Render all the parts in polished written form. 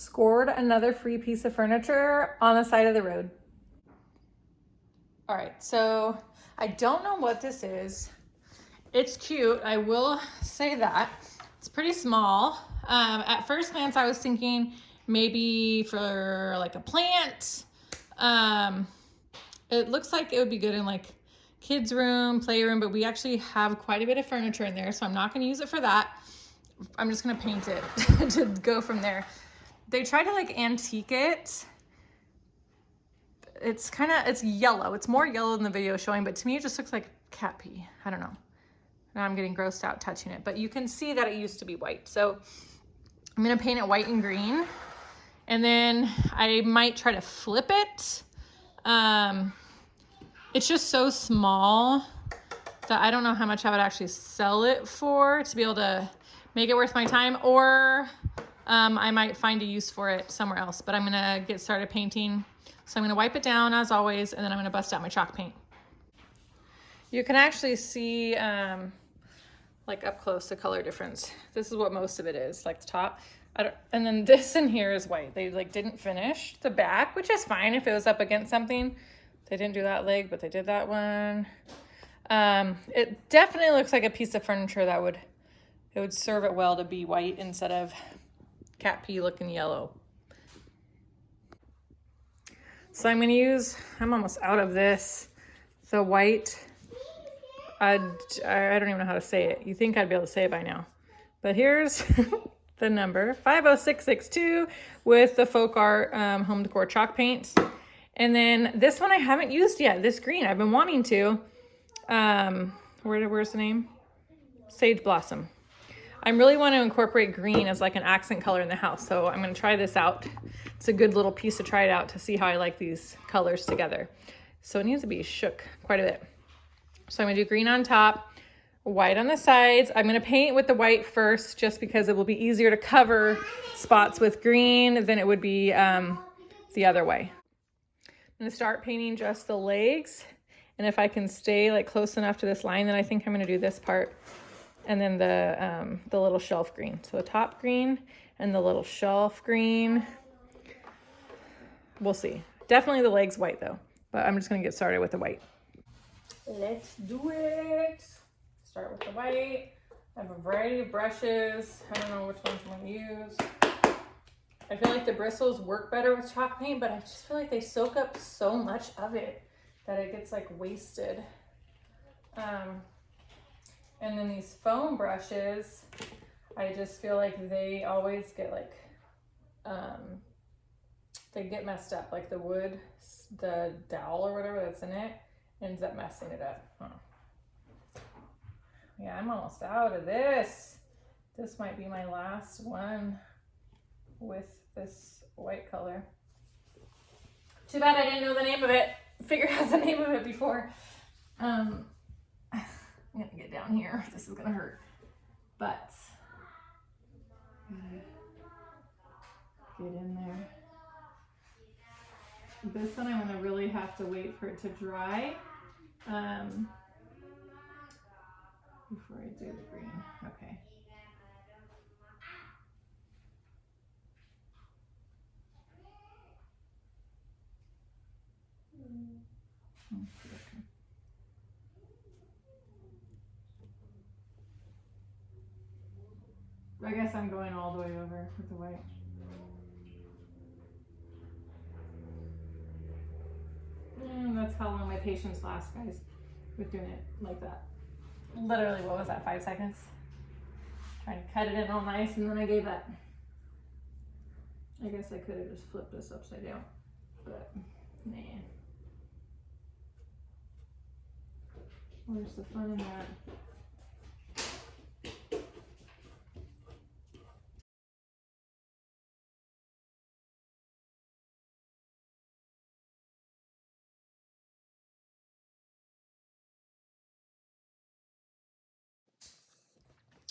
Scored another free piece of furniture on the side of the road. All right, so I don't know what this is. It's cute, I will say that. It's pretty small. At first glance, I was thinking maybe for like a plant. It looks like it would be good in like kids' room, playroom, but we actually have quite a bit of furniture in there, so I'm not gonna use it for that. I'm just gonna paint it to go from there. They try to like antique it. It's yellow. It's more yellow than the video showing, but to me it just looks like cat pee. I don't know. Now I'm getting grossed out touching it, but you can see that it used to be white. So I'm gonna paint it white and green, and then I might try to flip it. It's just so small that I don't know how much I would actually sell it for to be able to make it worth my time, or I might find a use for it somewhere else, but I'm gonna get started painting. So I'm gonna wipe it down as always, and then I'm gonna bust out my chalk paint. You can actually see like up close the color difference. This is what most of it is, like the top. And then this in here is white. They like didn't finish the back, which is fine if it was up against something. They didn't do that leg, but they did that one. It definitely looks like a piece of furniture that it would serve it well to be white instead of cat pee looking yellow. So I'm almost out of this, the white. I don't even know how to say it. You think I'd be able to say it by now. But here's the number, 50662, with the Folk Art Home Decor chalk paint. And then this one I haven't used yet, this green. I've been wanting to. Where's the name? Sage Blossom. I really want to incorporate green as like an accent color in the house. So I'm going to try this out. It's a good little piece to try it out to see how I like these colors together. So it needs to be shook quite a bit. So I'm gonna do green on top, white on the sides. I'm gonna paint with the white first just because it will be easier to cover spots with green than it would be the other way. I'm gonna start painting just the legs. And if I can stay like close enough to this line, then I think I'm gonna do this part. And then the little shelf green. So the top green and the little shelf green. We'll see. Definitely the legs white though, but I'm just gonna get started with the white. Let's do it. Start with the white. I have a variety of brushes. I don't know which ones I'm gonna use. I feel like the bristles work better with chalk paint, but I just feel like they soak up so much of it that it gets like wasted. And then these foam brushes, I just feel like they always get like, they get messed up. Like the wood, the dowel or whatever that's in it, ends up messing it up. Yeah, I'm almost out of this. This might be my last one with this white color. Too bad I didn't know the name of it. Figured out the name of it before. I'm gonna get down here. This is gonna hurt. But get in there. This one I'm gonna really have to wait for it to dry before I do the green. Okay. I guess I'm going all the way over with the white. And that's how long my patience lasts, guys, with doing it like that. Literally, what was that, 5 seconds? Trying to cut it in all nice, and then I gave that. I guess I could have just flipped this upside down, but nah. Where's the fun in that?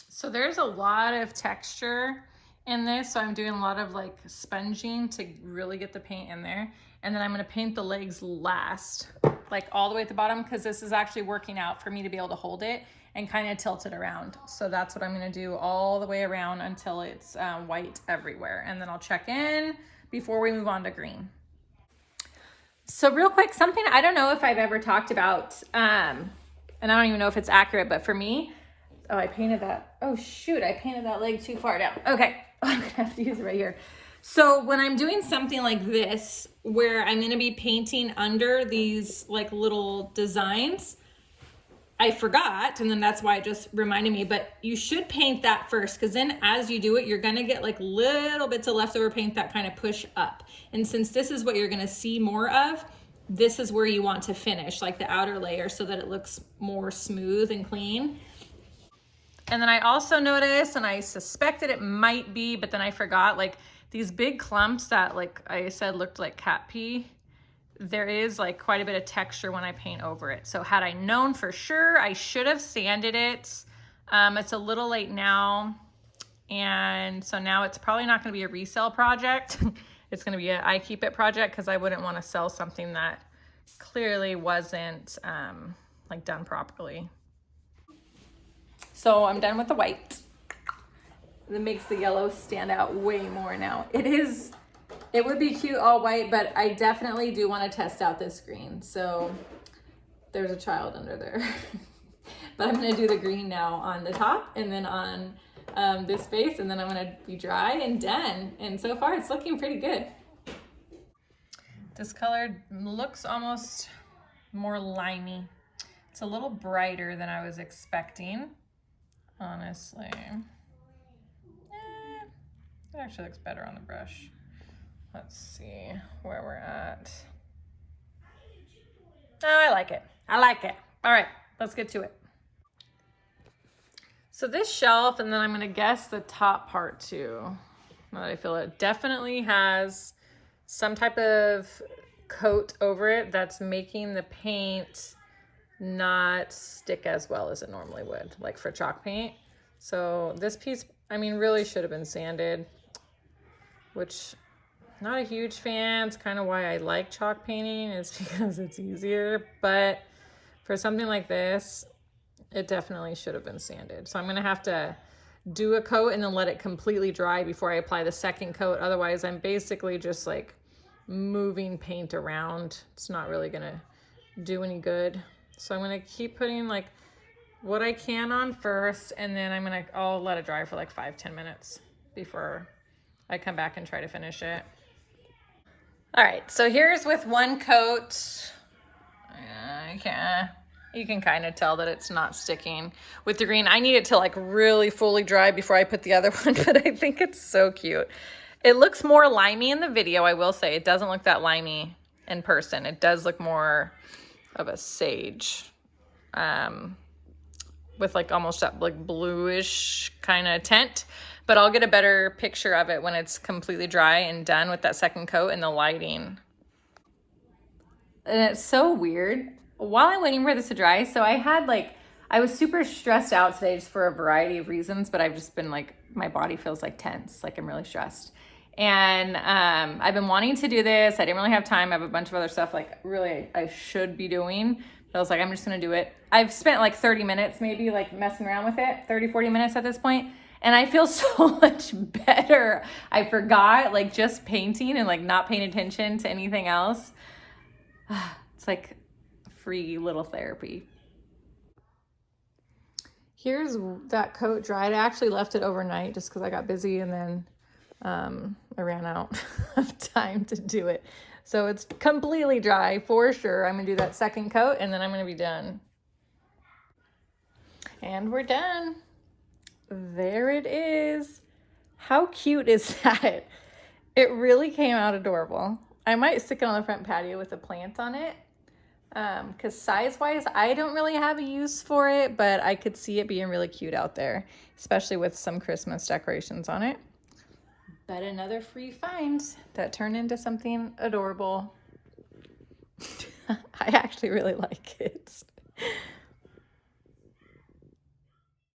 So there's a lot of texture in this, so I'm doing a lot of like sponging to really get the paint in there. And then I'm gonna paint the legs last, like all the way at the bottom, because this is actually working out for me to be able to hold it and kind of tilt it around. So that's what I'm gonna do all the way around until it's white everywhere. And then I'll check in before we move on to green. So real quick, something I don't know if I've ever talked about, and I don't even know if it's accurate, but for me, oh, I painted that. Oh shoot, I painted that leg too far down. Okay, I'm gonna have to use it right here. So when I'm doing something like this, where I'm gonna be painting under these like little designs, I forgot, and then that's why it just reminded me, but you should paint that first, because then as you do it, you're gonna get like little bits of leftover paint that kind of push up. And since this is what you're gonna see more of, this is where you want to finish, like the outer layer, so that it looks more smooth and clean. And then I also noticed, and I suspected it might be, but then I forgot, like these big clumps that, like I said, looked like cat pee. There is like quite a bit of texture when I paint over it. So had I known for sure, I should have sanded it. It's a little late now. And so now it's probably not gonna be a resale project. It's gonna be a I keep it project, because I wouldn't wanna sell something that clearly wasn't like done properly. So I'm done with the white. That makes the yellow stand out way more now. It would be cute all white, but I definitely do want to test out this green. So there's a child under there. But I'm going to do the green now on the top, and then on this face, and then I'm going to be dry and done. And so far it's looking pretty good. This color looks almost more limey. It's a little brighter than I was expecting, honestly. It actually looks better on the brush. Let's see where we're at. Oh, I like it. I like it. All right, let's get to it. So this shelf, and then I'm gonna guess the top part too. Now that I feel it definitely has some type of coat over it that's making the paint not stick as well as it normally would, like for chalk paint. So this piece, I mean, really should have been sanded, which not a huge fan. It's kind of why I like chalk painting, is because it's easier. But for something like this, it definitely should have been sanded. So I'm gonna have to do a coat and then let it completely dry before I apply the second coat. Otherwise, I'm basically just like moving paint around. It's not really gonna do any good. So I'm gonna keep putting like what I can on first, and then I'll let it dry for like 5-10 minutes before I come back and try to finish it. All right, so here's with one coat. You can kind of tell that it's not sticking with the green. I need it to like really fully dry before I put the other one, but I think it's so cute. It looks more limey in the video, I will say. It doesn't look that limey in person. It does look more of a sage, with like almost that like bluish kind of tint. But I'll get a better picture of it when it's completely dry and done with that second coat and the lighting. And it's so weird. While I'm waiting for this to dry, so I was super stressed out today just for a variety of reasons, but I've just been like, my body feels like tense, like I'm really stressed. And I've been wanting to do this. I didn't really have time. I have a bunch of other stuff like really I should be doing. But I was like, I'm just gonna do it. I've spent like 30 minutes maybe like messing around with it, 30-40 minutes at this point. And I feel so much better. I forgot like just painting and like not paying attention to anything else. It's like free little therapy. Here's that coat dried. I actually left it overnight just because I got busy, and then I ran out of time to do it. So it's completely dry for sure. I'm gonna do that second coat and then I'm gonna be done. And we're done. There it is. How cute is that? It really came out adorable. I might stick it on the front patio with a plant on it. Because size-wise, I don't really have a use for it, but I could see it being really cute out there, especially with some Christmas decorations on it. But another free find that turned into something adorable. I actually really like it.